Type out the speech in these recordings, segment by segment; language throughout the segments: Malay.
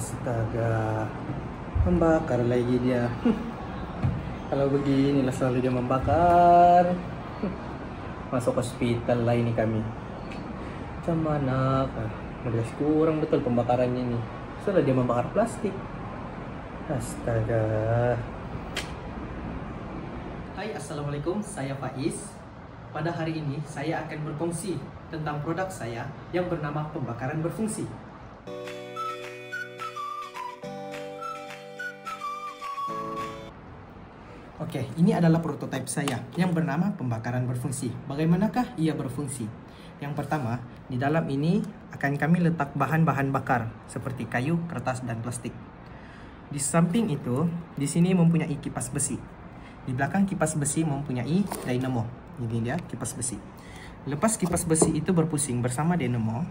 Astaga, membakar lagi dia. Kalau beginilah selalu dia membakar. Masuk hospital lah ini kami. Macam mana kah? Udah kurang betul pembakarannya ini. Soalnya dia membakar plastik. Astaga. Hai, assalamualaikum. Saya Faiz. Pada hari ini saya akan berkongsi tentang produk saya yang bernama pembakaran berfungsi. Oke, ini adalah prototipe saya yang bernama pembakaran berfungsi. Bagaimanakah ia berfungsi? Yang pertama, di dalam ini akan kami letak bahan-bahan bakar seperti kayu, kertas, dan plastik. Di samping itu, di sini mempunyai kipas besi. Di belakang kipas besi mempunyai dynamo. Ini dia kipas besi. Lepas kipas besi itu berpusing bersama dynamo,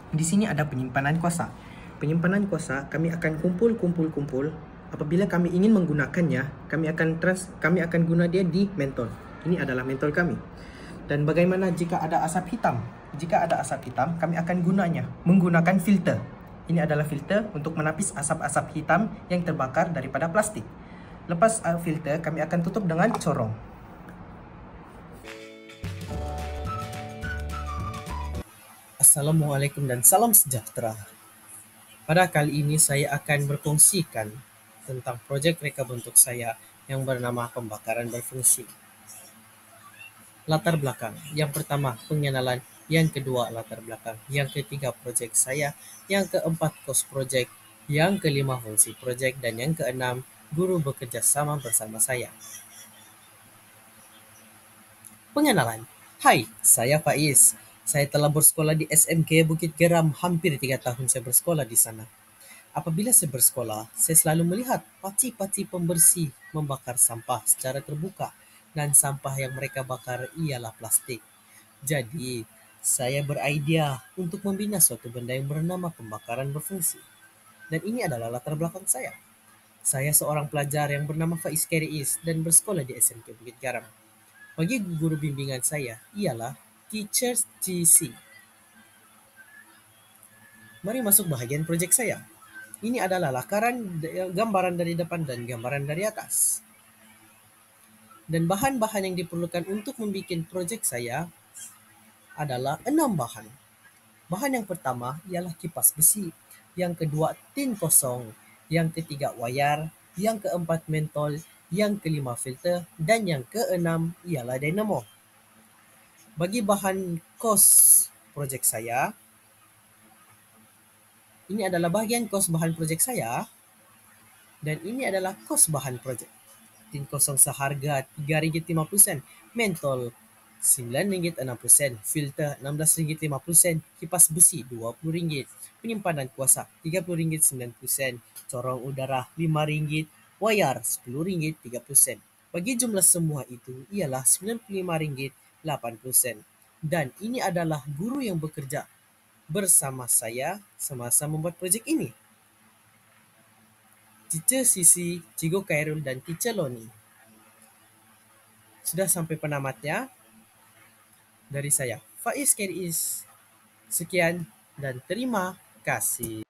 di sini ada penyimpanan kuasa. Penyimpanan kuasa kami akan kumpul. Apabila kami ingin menggunakannya, kami akan guna dia di mentol. Ini adalah mentol kami. Dan bagaimana jika ada asap hitam? Jika ada asap hitam, kami akan menggunakan filter. Ini adalah filter untuk menapis asap-asap hitam yang terbakar daripada plastik. Lepas filter, kami akan tutup dengan corong. Assalamualaikum dan salam sejahtera. Pada kali ini saya akan berkongsikan tentang projek reka bentuk saya yang bernama pembakaran berfungsi. Latar belakang. Yang pertama, pengenalan. Yang kedua, latar belakang. Yang ketiga, projek saya. Yang keempat, kos projek. Yang kelima, fungsi projek. Dan yang keenam, guru bekerja sama bersama saya. Pengenalan. Hai, saya Faiz. Saya telah bersekolah di SMK Bukit Geram. Hampir 3 tahun saya bersekolah di sana. Apabila saya bersekolah, saya selalu melihat paci-paci pembersih membakar sampah secara terbuka dan sampah yang mereka bakar ialah plastik. Jadi, saya beridea untuk membina suatu benda yang bernama pembakaran berfungsi. Dan ini adalah latar belakang saya. Saya seorang pelajar yang bernama Faiz Keriis dan bersekolah di SMK Bukit Garam. Bagi guru bimbingan saya ialah Teachers GC. Mari masuk bahagian projek saya. Ini adalah lakaran, gambaran dari depan dan gambaran dari atas. Dan bahan-bahan yang diperlukan untuk membuat projek saya adalah 6 bahan. Bahan yang pertama ialah kipas besi, yang kedua tin kosong, yang ketiga wayar, yang keempat mentol, yang kelima filter, dan yang keenam ialah dynamo. Bagi bahan kos projek saya, ini adalah bahagian kos bahan projek saya dan ini adalah kos bahan projek. Tin kosong seharga RM3.50, mentol RM9.60, filter RM16.50, kipas besi RM20, penyimpanan kuasa RM30.90, corong udara RM5, wayar RM10.30. Bagi jumlah semua itu ialah RM95.80. Dan ini adalah guru yang bekerja bersama saya semasa membuat projek ini. Teacher Sisi, Cikgu Khairul, dan Teacher Loni. Sudah sampai penamatnya dari saya, Faiz Keriis. Sekian dan terima kasih.